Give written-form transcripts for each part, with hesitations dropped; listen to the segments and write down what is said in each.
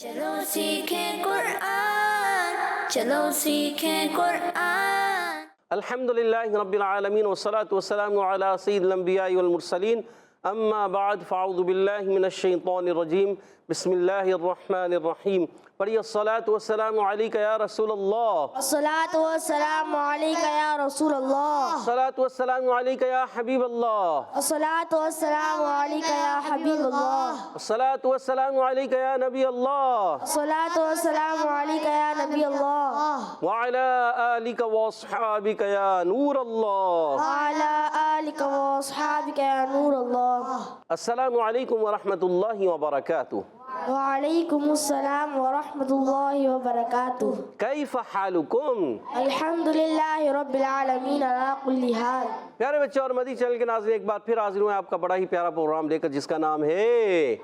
چلو سیکھیں قرآن، چلو سیکھیں قرآن۔ الحمدللہ رب العالمین والصلاة والسلام علی سید الانبیاء والمرسلین، اما بعد فاعوذ باللہ من الشیطان الرجیم، بسم اللہ الرحمن الرحیم۔ پڑھیے الصلاة والسلام علیکہ یا رسول اللہ، الصلاۃ والسلام علیکہ یا رسول اللہ، الصلاة والسلام علیکہ یا حبیب اللہ، الصلاۃ والسلام علیکہ یا حبیب اللہ، الصلاة والسلام علیکہ یا نبی اللہ، الصلاۃ والسلام علیکہ یا نبی اللہ، وعلی آلک واصحابک یا نور اللہ۔ وعلی آلک واصحابک یا نور اللہ۔ السلام علیکم ورحمۃ اللہ وبرکاتہ۔ وعلیکم السلام ورحمۃ اللہ وبرکاتہ۔ کیف حالکم؟ الحمدللہ رب العالمین علی کل حال۔ پیارے بچے اور مدی چینل کے ناظرین، ایک بار پھر حاضر ہوئے آپ کا بڑا ہی پیارا پروگرام لے کر، جس کا نام ہے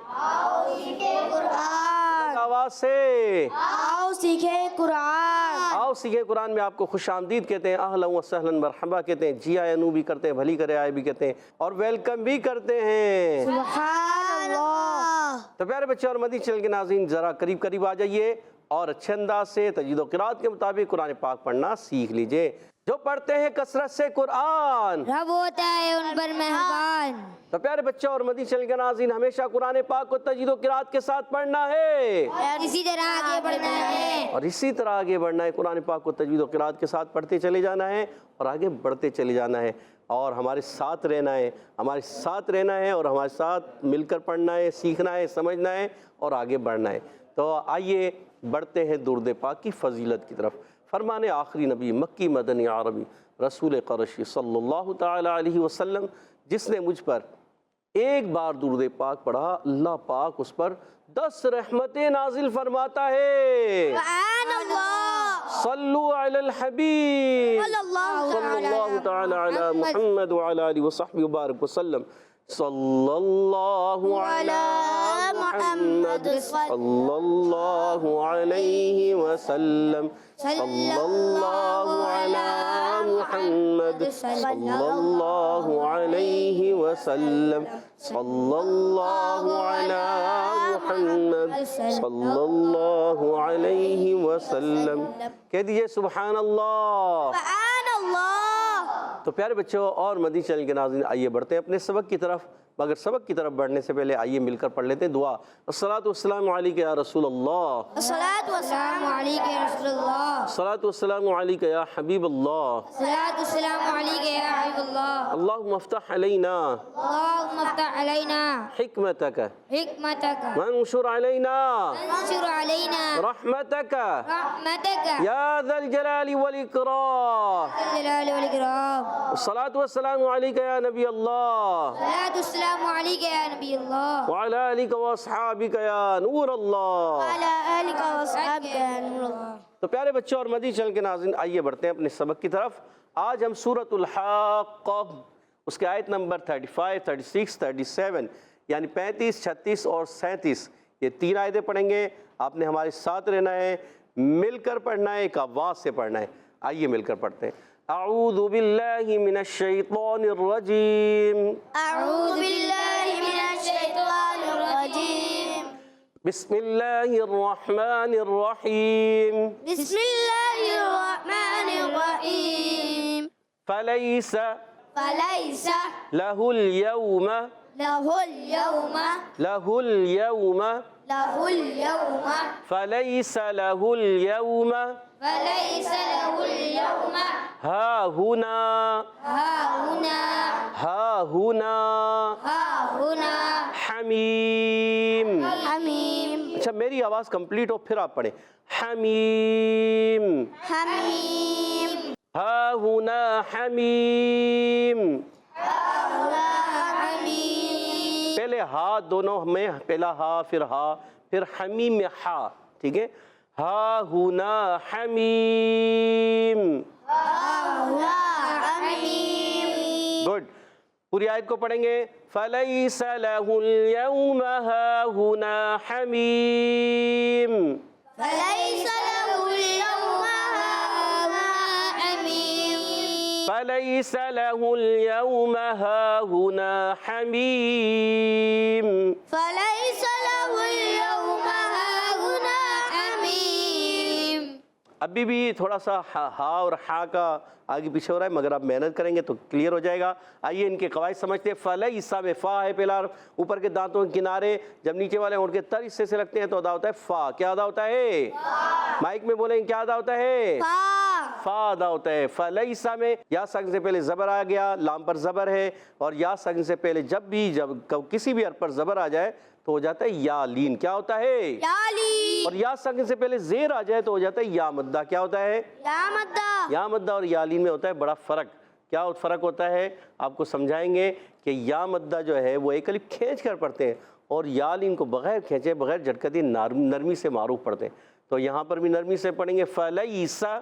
قرآن، آواز سے آؤ سیکھیں قرآن۔ آؤ سیکھیں قرآن میں آپ کو خوش آمدید کہتے ہیں، اہلا و سہلا مرحبا کہتے ہیں، جی آئے نو بھی کرتے ہیں، بھلی کرے آئے بھی کہتے ہیں، اور ویلکم بھی کرتے ہیں۔ سبحان اللہ۔ تو پیارے بچے اور مدی چینل کے ناظرین، ذرا قریب قریب آ جائیے اور اچھے انداز سے تجوید و قرات کے مطابق قرآن پاک پڑھنا سیکھ لیجئے۔ جو پڑھتے ہیں کثرت سے قرآن، رب ہوتا ہے ان پر مہربان۔ تو پیارے بچے اور مدی چینل کے ناظرین، ہمیشہ قرآن پاک کو تجوید و قرات کے ساتھ پڑھنا ہے، اسی طرح آگے بڑھنا ہے، اور اسی طرح آگے بڑھنا ہے۔ قرآن پاک کو تجوید و قرات کے ساتھ پڑھتے چلے جانا ہے اور آگے بڑھتے چلے جانا ہے، اور ہمارے ساتھ رہنا ہے، ہمارے ساتھ رہنا ہے، اور ہمارے ساتھ مل کر پڑھنا ہے، سیکھنا ہے، سمجھنا ہے اور آگے بڑھنا ہے۔ تو آئیے بڑھتے ہیں درود پاک کی فضیلت کی طرف۔ فرمان آخری نبی مکی مدنی عربی رسول قرشی صلی اللہ تعالی علیہ وسلم، جس نے مجھ پر ایک بار درود پاک پڑھا، اللہ پاک اس پر 10 رحمتیں نازل فرماتا ہے۔ سبحان اللہ۔ صلو علی الحبیب صلی اللہ تعالی علی محمد وعلی آلہ وصحبہ وبارک وسلم۔ صلی اللہ علی محمد صلی اللہ علیہ وسلم، صلی اللہ علی محمد صلی اللہ علیہ وسلم، صلی اللہ علی محمد صلی اللہ علیہ وسلم۔ کہہ دیجئے سبحان اللہ۔ سبحان اللہ۔ تو پیارے بچوں اور مدنی چینل کے ناظرین، آئیے بڑھتے ہیں اپنے سبق کی طرف، مگر سبق کی طرف بڑھنے سے پہلے آئیے مل کر پڑھ لیتے ہیں دعا۔ الصلاۃ والسلام علیکہ یا رسول اللہ، الصلاۃ والسلام علیکہ یا رسول اللہ، الصلاۃ والسلام علیکہ یا حبیب اللہ، الصلاۃ والسلام علیکہ یا حبیب اللہ، اللہم افتح علینا اللہم افتح علینا حکمتک حکمتک وانشر علینا وانشر علینا رحمتک رحمتک یا ذا الجلال والاکرام۔ الجلال والاکرام۔ الصلاۃ والسلام علیکہ یا نبی اللہ، الصلاۃ والسلام علیکہ یا نبی اللہ، وعلی آلک واصحابک یا نور اللہ۔ وعلی آلک واصحابک یا نور اللہ۔ تو پیارے بچوں اور مدنی چینل کے ناظرین، آئیے بڑھتے ہیں اپنے سبق کی طرف۔ آج ہم سورۃ الحاقہ، اس کے آیت نمبر 35، 36، 37 یعنی 35، 36 اور 37، یہ 3 آیتیں پڑھیں گے۔ آپ نے ہمارے ساتھ رہنا ہے، مل کر پڑھنا ہے، ایک آواز سے پڑھنا ہے۔ آئیے مل کر پڑھتے ہیں۔ اعوذ باللہ من الشیطان الرجیم، اعوذ باللہ من الشیطان الرجیم، بسم اللہ الرحمن الرحیم، بسم اللہ الرحمن الرحیم۔ فلیس فلیس لہ اليوم لہ اليوم لہ اليوم لہ اليوم فلیس لہ اليوم فلیس لہ اليوم ہاہنا ہاہنا ہاہنا ہاہنا حمیم۔ حمیم اچھا میری آواز کمپلیٹ ہو پھر آپ پڑھیں۔ حمیم، حمیم ہاہنا حمیم۔ ہاہنا حمیم۔ پہلے ہا دونوں میں، پہلا ہا پھر ہا پھر حمیم میں ہا، ٹھیک ہے؟ ہا ہنا حمیم۔ ہاہنا حمیم۔ گڈ، پوری آیت کو پڑھیں گے۔ فَلَيْسَ لَهُ الْيَوْمَ هَاهُنَا حَمِيمٌ، فلیس لہ اليوم ہاہنا حمیم، فَلَيْسَ لَهُ الْيَوْمَ هَاهُنَا حَمِيمٌ، فلیس لہ اليوم ہاہنا ابھی بھی تھوڑا سا ہا اور ہا کا آگے پیچھے ہو رہا ہے، مگر آپ محنت کریں گے تو کلیئر ہو جائے گا۔ آئیے ان کے قواعد سمجھتے ہیں۔ فلیسا میں فا ہے پہلا حرف، اوپر کے دانتوں کے کنارے جب نیچے والے ہونٹ کے تر حصے سے لگتے ہیں تو ادا ہوتا ہے فا۔ کیا ادا ہوتا ہے؟ مائک میں بولیں کیا ادا ہوتا ہے؟ فا ادا ہوتا ہے۔ فلیسا میں یا ساکن سے پہلے زبر آ گیا، لام پر زبر ہے، اور یا ساکن سے پہلے جب کسی بھی حرف پر زبر آ جائے تو ہو جاتا ہے یا لین۔ کیا ہوتا ہے؟ یا لین۔ اور یا ساکن سے پہلے زیر آ جائے تو ہو جاتا ہے یا مدہ۔ کیا ہوتا ہے؟ یا مدہ۔ یا مدہ اور یا لین میں ہوتا ہے بڑا فرق۔ کیا فرق ہوتا ہے آپ کو سمجھائیں گے کہ یا مدہ جو ہے وہ ایک الف کھینچ کر پڑھتے ہیں، اور یا لین کو بغیر کھینچے بغیر جھٹکا دیے نرمی سے معروف پڑھتے ہیں۔ تو یہاں پر بھی نرمی سے پڑھیں گے فلیسا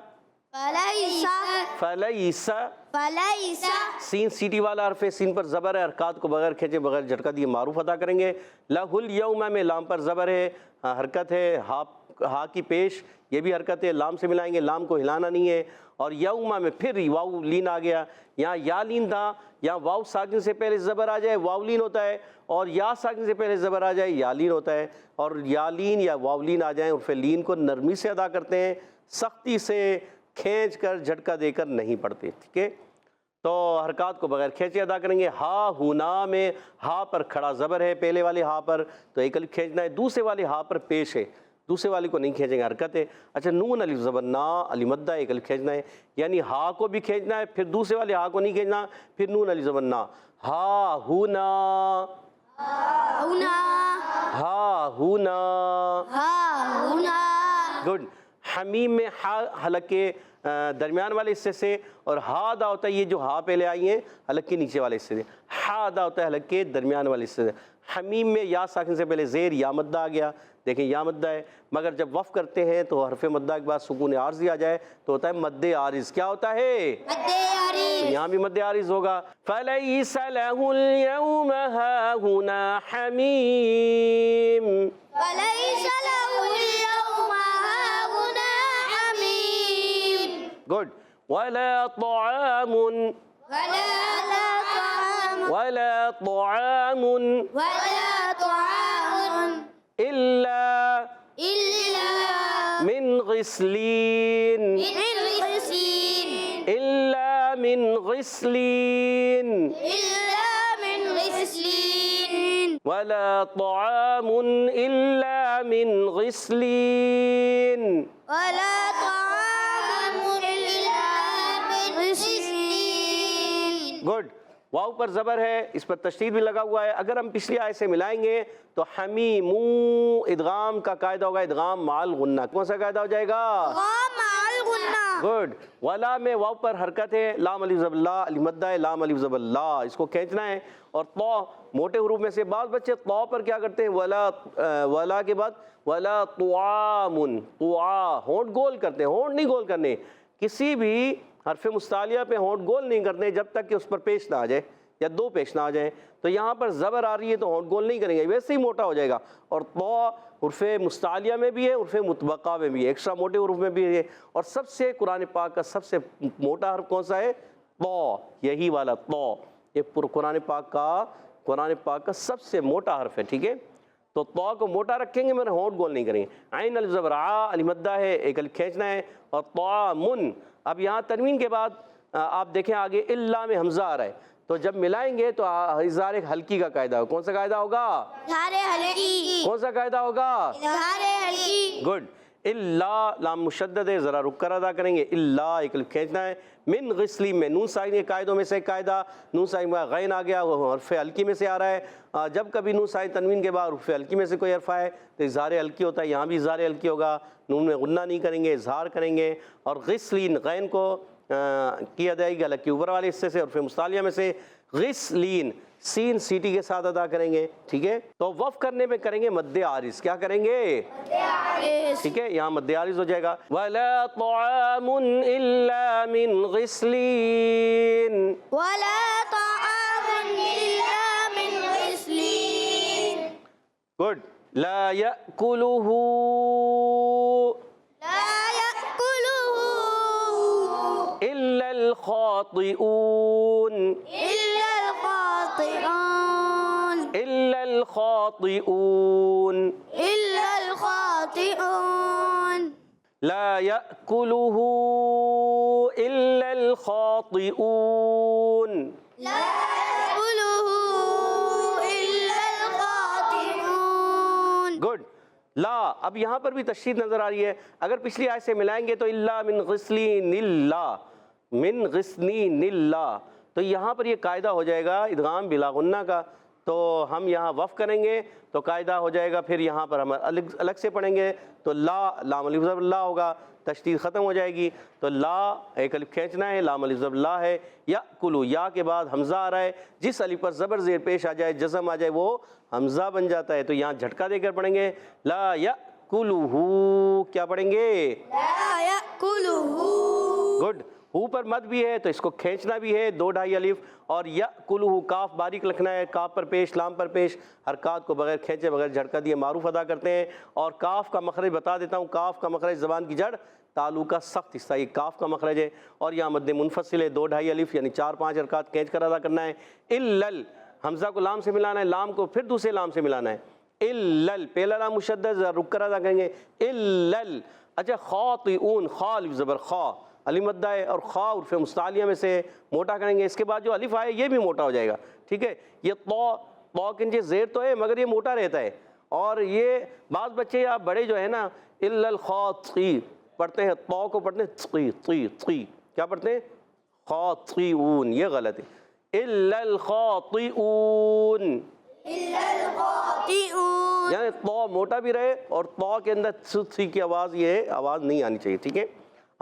فلیسا فلیسا۔ فلیسا۔ سین سیٹی والا حرف ہے، سین پر زبر ہے، حرکات کو بغیر کھینچے بغیر جھٹکا دیے معروف ادا کریں گے۔ لہ الیوم میں لام پر زبر ہے، حرکت ہے، ہا کی پیش یہ بھی حرکت ہے، لام سے ملائیں گے، لام کو ہلانا نہیں ہے۔ اور یوما میں پھر واو لین آ گیا، یہاں یا لین تھا، یہاں واو ساکن سے پہلے زبر آ جائے واو لین ہوتا ہے، اور یا ساکن سے پہلے زبر آ جائے یا لین ہوتا ہے۔ اور یا لین یا واو لین آ جائیں عرف لین کو نرمی سے ادا کرتے ہیں، سختی سے کھینچ کر جھٹکا دے کر نہیں پڑھتے، ٹھیک ہے؟ تو حرکات کو بغیر کھینچے ادا کریں گے۔ ہا ہونا میں ہا پر کھڑا زبر ہے، پہلے والے ہا پر تو ایک الف کھینچنا ہے، دوسرے والے ہا پر پیش ہے، دوسرے والے کو نہیں کھینچیں گے، حرکت ہے۔ اچھا نون الف زبر نا علی مدہ ایک الف کھینچنا ہے، یعنی ہا کو بھی کھینچنا ہے، پھر دوسرے والے ہا کو نہیں کھینچنا، پھر نون الف زبر نا۔ ہا ہونا ہونا۔ ہا ہونا۔ ہا ہونا۔ گڈ۔ حمیم میں ہا حلق کے درمیان والے حصے سے، اور ہا ادا ہوتا ہے یہ جو ہا پہلے آئی ہیں حلق کے نیچے والے حصے سے، ہا ادا ہوتا ہے حلق کے درمیان والے حصے سے۔ حمیم میں یا ساکن سے پہلے زیر یا مدہ آ گیا، دیکھیں یا مدہ ہے، مگر جب وقف کرتے ہیں تو حرف مدہ کے بعد سکون عارضی آ جائے تو ہوتا ہے مد عارض۔ کیا ہوتا ہے؟ مد عارض۔ یہاں بھی مد عارض ہوگا۔ فَلَيْسَ لَهُ الْيَوْمَ هَاهُنَا حَمِيمٌ۔ فلیس لہ اليوم ہاہنا حمیم۔ گڈ۔ وَلَا طَعَامٌ ولا طعام وَلَا طَعَامٌ ولا طعام إِلَّا إلا من غسلين من غسلين إلا من غسلين إلا من غسلين ولا طعام إلا من غسلين ولا طعام إلا من غسلين۔ گڈ۔ واو پر زبر ہے، اس پر تشدید بھی لگا ہوا ہے، اگر ہم پچھلی آیت سے ملائیں گے تو حمیمو ادغام کا قاعدہ ہوگا ادغام مع الغنہ۔ کون سا قاعدہ ہو جائے گا؟ قام الغنہ۔ گڈ۔ ولا میں واو پر حرکت ہے، لام الف زبر لا علی مدہ ہے، لام الف زبر لا، اس کو کھینچنا ہے۔ اور طا موٹے حروف میں سے بعض بچے طا پر کیا کرتے ہیں، ولا کے بعد ولا طعام، طعا ہونٹ گول کرتے ہیں، ہونٹ نہیں گول کرنے، کسی بھی حرف مستعلیہ پہ ہونٹ گول نہیں کرنے جب تک کہ اس پر پیش نہ آ جائے یا دو پیش نہ آ جائیں۔ تو یہاں پر زبر آ رہی ہے تو ہونٹ گول نہیں کریں گے، ویسے ہی موٹا ہو جائے گا۔ اور طا حرف مستعلیہ میں بھی ہے، حرف مطبقہ میں بھی ہے، ایکسٹرا موٹے حروف میں بھی ہے۔ اور سب سے قرآن پاک کا سب سے موٹا حرف کون سا ہے؟ طا، یہی والا طا، یہ قرآن پاک کا سب سے موٹا حرف ہے، ٹھیک ہے؟ تو طا کو موٹا رکھیں گے مگر ہونٹ گول نہیں کریں گے۔ عین الف زبر عا علی مدہ ہے، ایک الف کھینچنا ہے۔ اور طعامن، اب یہاں تنوین کے بعد آپ دیکھیں آگے الا میں حمزہ آ رہا ہے، تو جب ملائیں گے تو اظہار ہلکی کا قاعدہ ہوگا۔ کون سا قاعدہ ہوگا؟ اظہار ہلکی۔ کون سا قاعدہ ہوگا؟ اظہار ہلکی۔ گڈ۔ الا لام مشدد ہے، ذرا رک کر ادا کریں گے، الا ایک الف کھینچنا ہے۔ من غسلی میں نون ساکن کے قاعدوں میں سے ایک قاعدہ، نون ساکن میں غین آ گیا، وہ حرف ہلکی میں سے آ رہا ہے۔ جب کبھی نون ساکن تنوین کے بعد حرف ہلکی میں سے کوئی حرف آئے تو اظہار ہلکی ہوتا ہے، یہاں بھی اظہار ہلکی ہوگا، نون میں غنہ نہیں کریں گے، اظہار کریں گے۔ اور غسلین غین کو کی ادائیگی حلق کے اوپر والے حصے سے، حرف مستعلیہ میں سے غسلین سین سیٹی کے ساتھ ادا کریں گے، ٹھیک ہے؟ تو وقف کرنے میں کریں گے مد عارض، کیا کریں گے؟ ٹھیک ہے، یہاں مد عارض ہو جائے گا۔ وَلَا طَعَامٌ إِلَّا مِنْ غِسْلِينَ ولا طعام إلا من غسلين گڈ۔ لا يأكله لا يأكله إلا الخاطئون إلا الخاطئون إلا الخاطئون إلا الخاطئون۔ لا يأكله إلا الخاطئون. لا يأكله إلا الخاطئون. گڈ. لا، اب یہاں پر بھی تشدید نظر آ رہی ہے. اگر پچھلی آیت سے ملائیں گے تو الا من غسلین اللہ، من غسلین اللہ، تو یہاں پر یہ قاعدہ ہو جائے گا ادغام بلا غنہ کا. تو ہم یہاں وقف کریں گے تو قاعدہ ہو جائے گا. پھر یہاں پر ہم الگ سے پڑھیں گے تو لام الف زبر لا ہوگا، تشدید ختم ہو جائے گی. تو لا ایک الف کھینچنا ہے، لام الف زبر لا ہے. یأکلو، یا کے بعد حمزہ آ رہا ہے، جس الف پر زبر زیر پیش آ جائے، جزم آ جائے، وہ حمزہ بن جاتا ہے. تو یہاں جھٹکا دے کر پڑھیں گے لا یأکلہ. کیا پڑھیں گے؟ لا يأكله. گڈ. ہو پر مد بھی ہے تو اس کو کھینچنا بھی ہے، 2 ڈھائی الف. اور یأکلہ، کاف باریک لکھنا ہے، کاف پر پیش، لام پر پیش، حرکات کو بغیر کھینچے بغیر جھٹکا دیے معروف ادا کرتے ہیں. اور کاف کا مخرج بتا دیتا ہوں، کاف کا مخرج زبان کی جڑ تالو کا سخت حصہ، یہ کاف کا مخرج ہے. اور یہاں مد منفصل ہے، 2 ڈھائی الف، یعنی 4-5 حرکات کھینچ کر ادا کرنا ہے. الل، حمزہ کو لام سے ملانا ہے، لام کو پھر دوسرے لام سے ملانا ہے. الل، پہلا لام مشدد، رک کر ادا کریں گے الل. اچھا، خاطئون، خا الف زبر خا، علی مدہ ہے، اور خا عرف مستعلیہ میں سے موٹا کریں گے. اس کے بعد جو الف آئے یہ بھی موٹا ہو جائے گا. ٹھیک ہے. یہ تو کے نیچے زیر تو ہے مگر یہ موٹا رہتا ہے. اور یہ بعض بچے یا بڑے جو ہے نا الا الخاطی پڑھتے ہیں، تو کو پڑھتے ہیں تی تی تی، کیا پڑھتے ہیں؟ خاطئون. یہ غلط ہے. الا الخاطئون، یعنی تو موٹا بھی رہے اور تو کے اندر سی کی آواز، یہ آواز نہیں آنی چاہیے. ٹھیک ہے.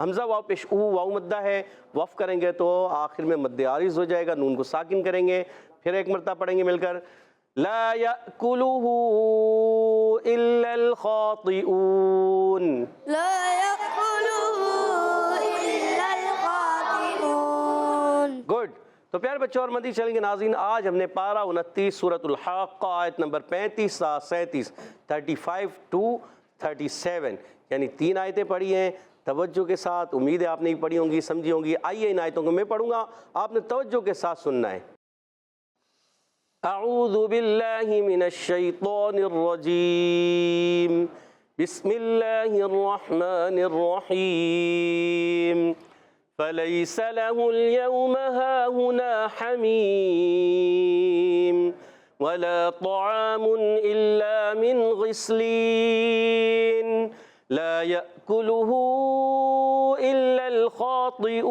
حمزہ واو پیش او، واو مدہ ہے، وقف کریں گے تو آخر میں مد عارض ہو جائے گا، نون کو ساکن کریں گے. پھر ایک مرتبہ پڑھیں گے مل کر لا یأکلہ الا الخاطئون. لا يأكله إلا الخاطئون. گڈ. تو پیارے بچوں اور مدی چلیں گے ناظرین، آج ہم نے پارہ 29 سورۃ الحاقہ آیت نمبر 35 تا 37 35 to 37 یعنی 3 آیتیں پڑھی ہیں توجہ کے ساتھ. امید ہے آپ نے پڑھی ہوں گی، سمجھی ہوں گی. آئیے ان آیتوں کو میں پڑھوں گا، آپ نے توجہ کے ساتھ سننا ہے. اعوذ باللہ من الشیطان الرجیم، بسم اللہ الرحمن الرحیم. فلیس له اليوم هاهنا حمیم ولا طعام إلا من غسلین لا يأكله إلا الخاطئون.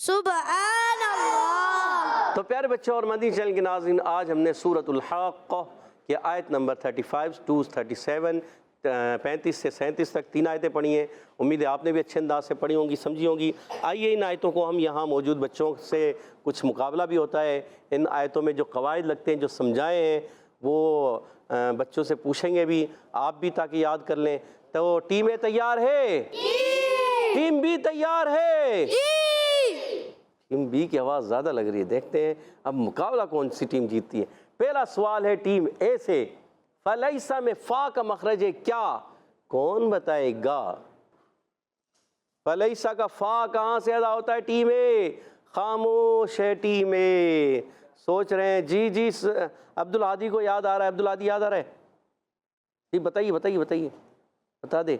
سبحان اللہ. تو پیارے بچوں اور مدنی چینل کے ناظرین، آج ہم نے سورۃ الحاقہ کی آیت نمبر 35 to 37 35 سے 37 تک 3 آیتیں پڑھی ہیں. امید ہے آپ نے بھی اچھے انداز سے پڑھی ہوں گی، سمجھی ہوں گی. آئیے ان آیتوں کو ہم یہاں موجود بچوں سے کچھ مقابلہ بھی ہوتا ہے. ان آیتوں میں جو قواعد لگتے ہیں، جو سمجھائے ہیں، وہ بچوں سے پوچھیں گے بھی، آپ بھی تاکہ یاد کر لیں. تو ٹیم اے تیار ہے؟ ٹیم بی تیار ہے؟ ٹیم بی کی آواز زیادہ لگ رہی ہے. دیکھتے ہیں اب مقابلہ کون سی ٹیم جیتتی ہے. پہلا سوال ہے ٹیم اے سے. فلیسا میں فا کا مخرج ہے کیا؟ کون بتائے گا؟ فلیسا کا فا کہاں سے ادا ہوتا ہے ٹیم اے؟ خاموش ہے ٹیم اے. سوچ رہے ہیں. جی جی عبدالعادی کو یاد آ رہا ہے. عبدالعادی یاد آ رہا ہے؟ جی بتائیے بتائیے بتائیے، بتا دے.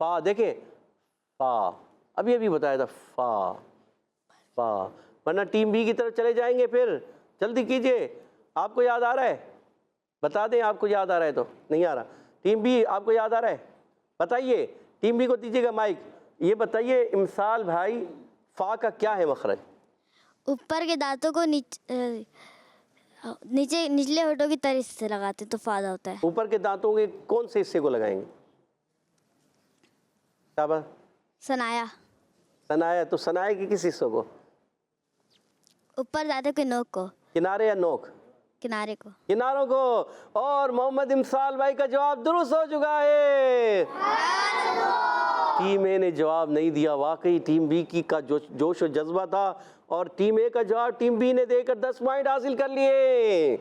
فا دیکھیں، فا ابھی ابھی بتایا تھا. فا فا، ورنہ ٹیم بی کی طرف چلے جائیں گے. پھر جلدی کیجئے. آپ کو یاد آ رہا ہے؟ بتا دیں. آپ کو یاد آ رہا ہے تو نہیں آ رہا. ٹیم بی آپ کو یاد آ رہا ہے؟ بتائیے. ٹیم بی کو دیجیے گا مائک. یہ بتائیے امثال بھائی، فا کا کیا ہے مخرج؟ اوپر کے دانتوں کو نیچے نچلے ہونٹوں کی طرف سے لگاتے تو فائدہ ہوتا ہے. اوپر کے دانتوں کے کون سے حصے کو لگائیں گے؟ شابہ. سنایا. سنایا. تو سنائے کے کس حصوں کو؟ اوپر دانتوں کے نوک کو. کنارے یا نوک؟ کنارے کو. کناروں کو. اور محمد امثال بھائی کا جواب درست ہو چکا ہے. ٹیم اے نے جواب نہیں دیا. واقعی ٹیم بی کی کا جوش و جذبہ تھا اور ٹیم اے کا جواب ٹیم بی نے دے کر 10 پوائنٹ حاصل کر لیے.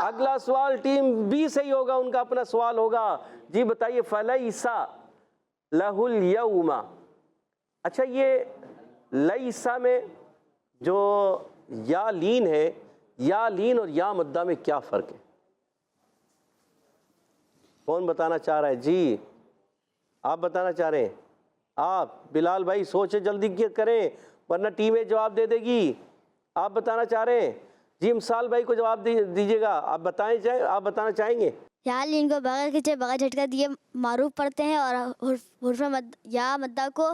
اگلا سوال ٹیم بی سے ہی ہوگا، ان کا اپنا سوال ہوگا. جی بتائیے. فلیسا لہ الیوم. اچھا، یہ لیسا میں جو یا لین ہے، یا لین اور یا مدہ میں کیا فرق ہے؟ کون بتانا چاہ رہا ہے؟ جی آپ بتانا چاہ رہے ہیں؟ آپ بلال بھائی سوچے جلدی کریں ورنہ ٹیم اے جواب دے دے گی۔ آپ بتانا چاہ رہے ہیں؟ جی امسال بھائی کو جواب دیجیے گا۔ آپ بتانا چاہیں گے؟ یا لین کو بغیر کھینچے بغیر جھٹکا دیے معروف پڑھتے ہیں، اور حرف یا مدہ کو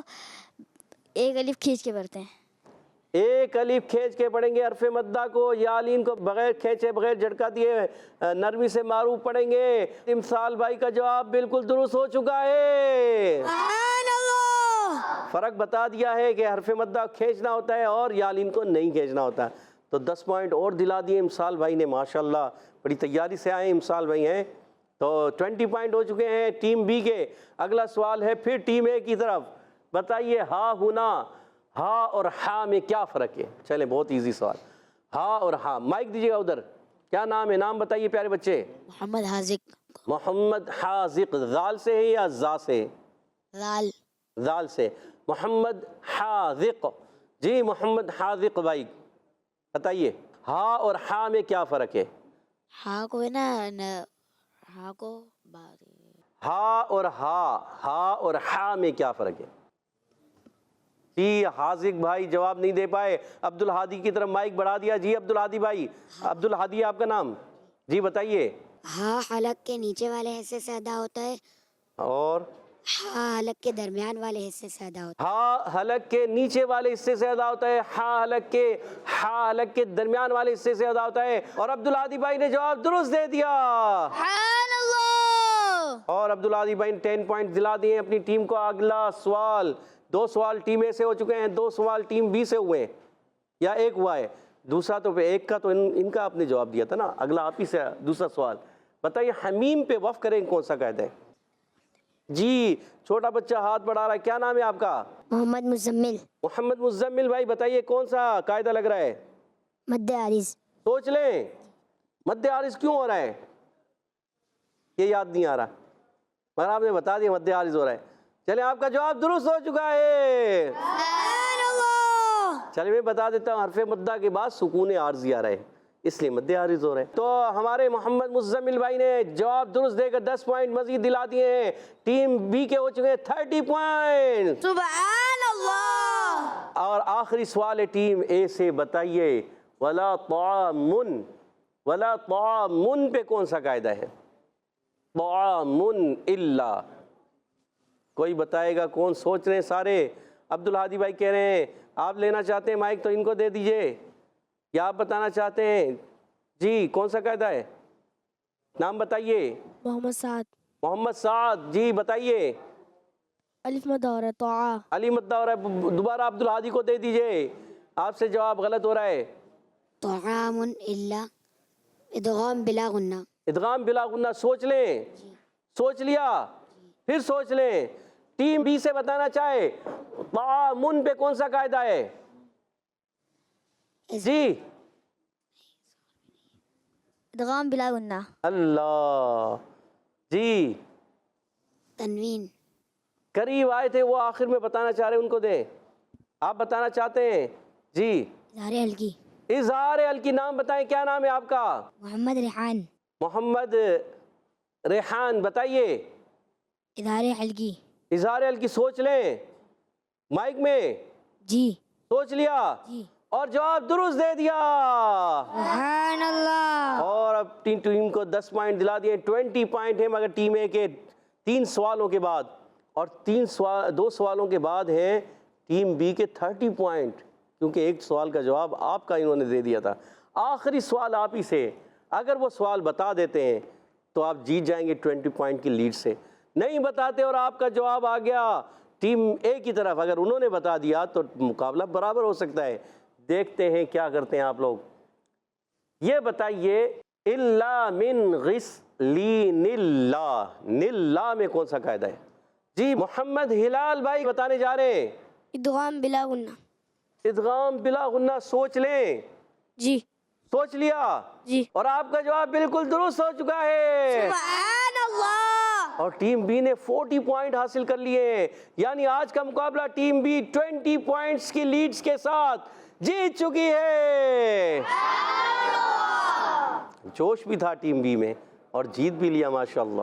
ایک الف کھینچ کے پڑھتے ہیں۔ ایک الف کھینچ کے پڑھیں گے حرف مدہ کو، یا لین کو بغیر کھینچے بغیر جھٹکا دیے نرمی سے معروف پڑھیں گے۔ امسال بھائی کا جواب بالکل درست ہو چکا ہے۔ سبحان اللہ۔ فرق بتا دیا ہے کہ حرف مدہ کھینچنا ہوتا ہے اور یا لین کو نہیں کھینچنا ہوتا ہے۔ تو 10 پوائنٹ اور دلا دیے امسال بھائی نے، ماشاءاللہ بڑی تیاری سے آئے امسال بھائی ہیں۔ تو 20 پوائنٹ ہو چکے ہیں ٹیم بی کے۔ اگلا سوال ہے پھر ٹیم اے کی طرف۔ بتائیے ہا ہونا، ہا اور ہا میں کیا فرق ہے؟ چلیں بہت ایزی سوال، ہا اور ہا۔ مائک دیجیے گا ادھر۔ کیا نام ہے؟ نام بتائیے پیارے بچے۔ محمد حاذق۔ محمد حاذق، ذال سے ہے یا زا سے؟ لال۔ ذال سے۔ محمد حاذق، جی محمد حاذق بھائی بتائیے ہا اور ہا میں کیا فرق ہے؟ ہا کو ہے نا، ہا کو ہا اور ہا میں کیا فرق ہے؟ جی حاذق بھائی جواب نہیں دے پائے۔ عبدالہادی کی طرف مائک بڑھا دیا۔ جی عبدالہادی بھائی، عبدالہادی آپ کا نام، جی بتائیے۔ ہا حلق کے نیچے والے حصے سے ادا ہوتا ہے، اور ہا حلق کے درمیان والے حصے سے ادا ہوتا ہا حلق کے نیچے والے حصے سے ادا ہوتا ہے، ہا حلق کے درمیان والے حصے سے ادا ہوتا ہے۔ اور عبدالہادی بھائی نے جواب درست دے دیا۔ سبحان اللہ۔ اور عبدالہادی بھائی نے 10 پوائنٹ دلا دیے اپنی ٹیم کو۔ اگلا سوال، 2 سوال ٹیم اے سے ہو چکے ہیں، 2 سوال ٹیم بی سے ہوئے ہیں، یا ایک ہوا ہے؟ دوسرا تو ایک کا تو ان کا آپ نے جواب دیا تھا نا۔ اگلا آپ ہی سے دوسرا سوال بتائیے، حمیم پہ وقف کریں کون سا قاعدہ ہے؟ جی چھوٹا بچہ ہاتھ بڑھا رہا ہے، کیا نام ہے آپ کا؟ محمد مزمل۔ محمد مزمل بھائی بتائیے کون سا قاعدہ لگ رہا ہے؟ مد عارض۔ سوچ لیں، مد عارض کیوں ہو رہا ہے؟ یہ یاد نہیں آ رہا مگر آپ نے بتا دیا مد عارض ہو رہا ہے۔ چلیں آپ کا جواب درست ہو چکا ہے۔ سبحان اللہ۔ چلیں میں بتا دیتا ہوں، حرف مدہ کے بعد سکون عارضی آ رہا ہے، اس لیے مد عارض ہو رہا ہے۔ تو ہمارے محمد مزمل بھائی نے جواب درست دے کر 10 پوائنٹ مزید دلا دیے ہیں۔ ٹیم بی کے ہو چکے ہیں 30 پوائنٹ۔ سبحان اللہ۔ اور آخری سوال ہے ٹیم اے سے، بتائیے ولا طعام، ولا طعام پہ کون سا قاعدہ ہے؟ طعام الا، کوئی بتائے گا؟ کون سوچ رہے ہیں سارے؟ عبدالہادی بھائی کہہ رہے ہیں آپ لینا چاہتے ہیں مائک تو ان کو دے دیجئے، یا آپ بتانا چاہتے ہیں؟ جی کون سا قاعدہ ہے؟ نام بتائیے۔ محمد سعد۔ محمد سعد، جی بتائیے۔ الف مد اور طاعہ۔ علی مدہ ہو رہا ہے، دوبارہ عبدالہادی کو دے دیجئے، آپ سے جواب غلط ہو رہا ہے۔ طعام الا، ادغام بلا غنہ۔ ادغام بلا غنہ، سوچ لیں، سوچ لیا؟ پھر سوچ لیں۔ ٹیم بی سے بتانا چاہے طعام پہ کون سا قاعدہ ہے؟ جی ادغام بلا غنہ۔ اللہ، جی تنوین۔ قریب آئے تھے، وہ آخر میں بتانا چاہ رہے ہیں، ان کو دیں۔ آپ بتانا چاہتے ہیں؟ جی اظہار حلقی۔ اظہار حلقی، نام بتائیں، کیا نام ہے آپ کا؟ محمد ریحان۔ محمد ریحان، بتائیے۔ اظہار حلقی۔ اظہار حلقی، سوچ لیں مائک میں، جی۔ سوچ لیا؟ جی۔ اور جواب درست دے دیا۔ سبحان اللہ۔ اور اب ٹیم کو 10 پوائنٹ دلا دیے، 20 پوائنٹ ہیں مگر ٹیم اے کے 3 سوالوں کے بعد، اور 2 سوالوں کے بعد ہیں ٹیم بی کے 30 پوائنٹ، کیونکہ ایک سوال کا جواب آپ کا انہوں نے دے دیا تھا۔ آخری سوال آپ ہی سے، اگر وہ سوال بتا دیتے ہیں تو آپ جیت جائیں گے 20 پوائنٹ کی لیڈ سے۔ نہیں بتاتے اور آپ کا جواب آ گیا ٹیم اے کی طرف، اگر انہوں نے بتا دیا تو مقابلہ برابر ہو سکتا ہے۔ دیکھتے ہیں کیا کرتے ہیں آپ لوگ۔ یہ بتائیے الا من غسلین اللہ، نلا میں کون سا قاعدہ ہے؟ جی محمد ہلال بھائی بتانے جا رہے ہیں۔ ادغام بلا غنہ۔ ادغام بلا غنہ، سوچ لیں۔ جی۔ سوچ لیا؟ جی۔ اور آپ کا جواب بالکل درست ہو چکا ہے۔ سبحان اللہ۔ اور ٹیم بی نے 40 پوائنٹ حاصل کر لیے ہیں، یعنی آج کا مقابلہ ٹیم بی 20 پوائنٹس کی لیڈز کے ساتھ جیت چکی ہے۔ جوش بھی تھا ٹیم بی میں اور جیت بھی لیا ماشاءاللہ۔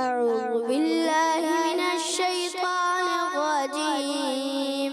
أعوذ بالله من الشيطان الرجيم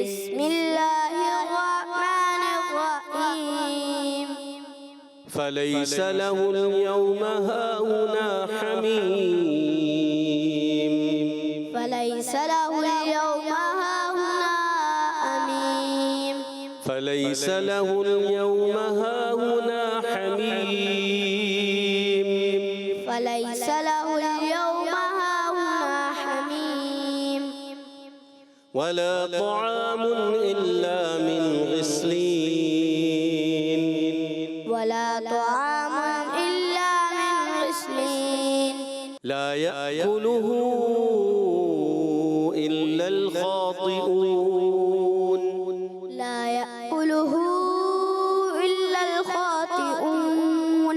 بسم الله الرحمن الرحيم فليس له اليوم هاهنا حميم فليس له اليوم هاهنا أميم فليس له اليوم هاهنا حميم فليس له اليوم هاهنا حميم ولا طعام إلا من غسلين ولا طعام إلا من غسلين لا يأكله إلا الخاطئون لا يأكله إلا الخاطئون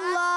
الله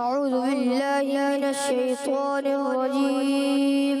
أعوذ بالله من الشيطان الرجيم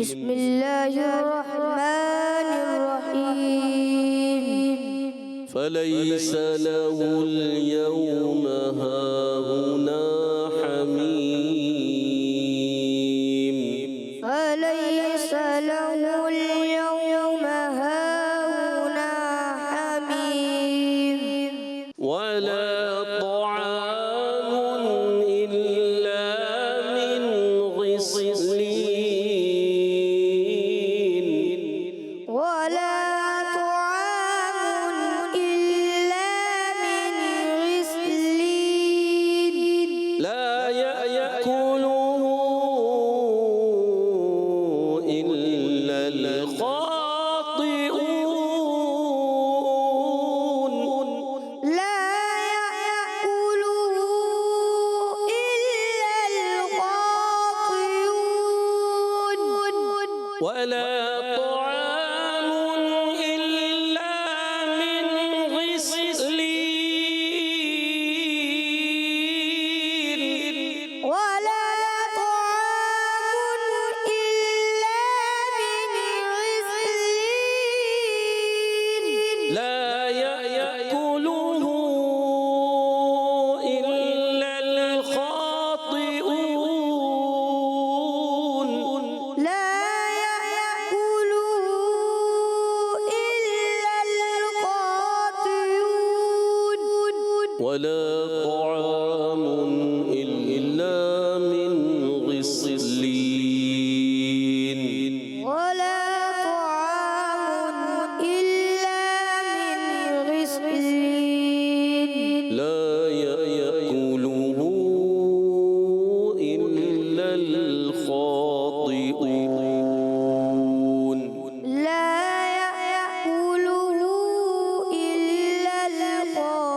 بسم الله الرحمن الرحيم فليس له اليوم هاهنا حميم فليس له اليوم هاهنا حميم ولا طعام إلا من غسلين ولا طعام إلا من غسلين لا يأكله إلا الخاطئون لا يأكله إلا الخاطئون ولا طعام إلا من غسلين ولا طعام إلا من غسلين لا يأكله إلا الخاطئون لا يأكله إلا الخاطئون ولا طعام إلا من غسلين ولا طعام إلا من غسلين لا يأكله إلا الخاطئون لا يأكله إلا الخاطئون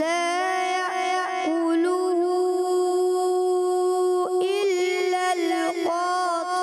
لا يأكله إلا الخاطئون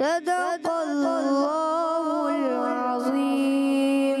صدق الله العظيم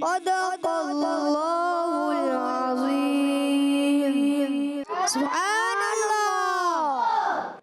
صدق الله العظيم سبحان الله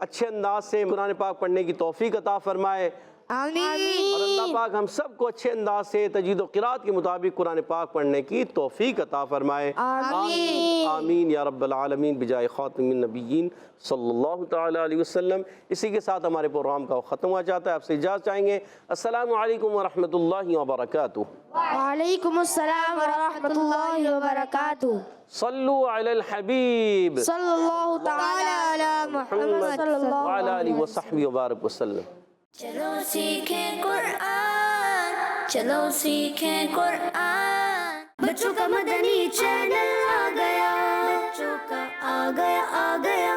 اچھے انداز سے قرآن پاک پڑھنے کی توفیق عطا فرمائے، آمین اور اللہ پاک ہم سب کو اچھے انداز سے تجوید و قرات کے مطابق قرآن پاک پڑھنے کی توفیق عطا فرمائے، آمین آمین یا رب العالمین بجائے خاتم النبیین صلی اللہ تعالی علیہ وسلم۔ اسی کے ساتھ ہمارے پروگرام کا ختم ہوا جاتا ہے، آپ سے اجازت چاہیں گے۔ السلام علیکم ورحمۃ اللہ وبرکاتہ۔ وعلیکم السلام ورحمۃ اللہ وبرکاتہ۔ صلو علی الحبیب صلی اللہ تعالی علی محمد صلی اللہ وعلی آلہ وصحبہ وبارک وسلم۔ چلو سیکھیں قرآن، چلو سیکھیں قرآن، بچوں کا مدنی چینل آ گیا، بچوں کا آ گیا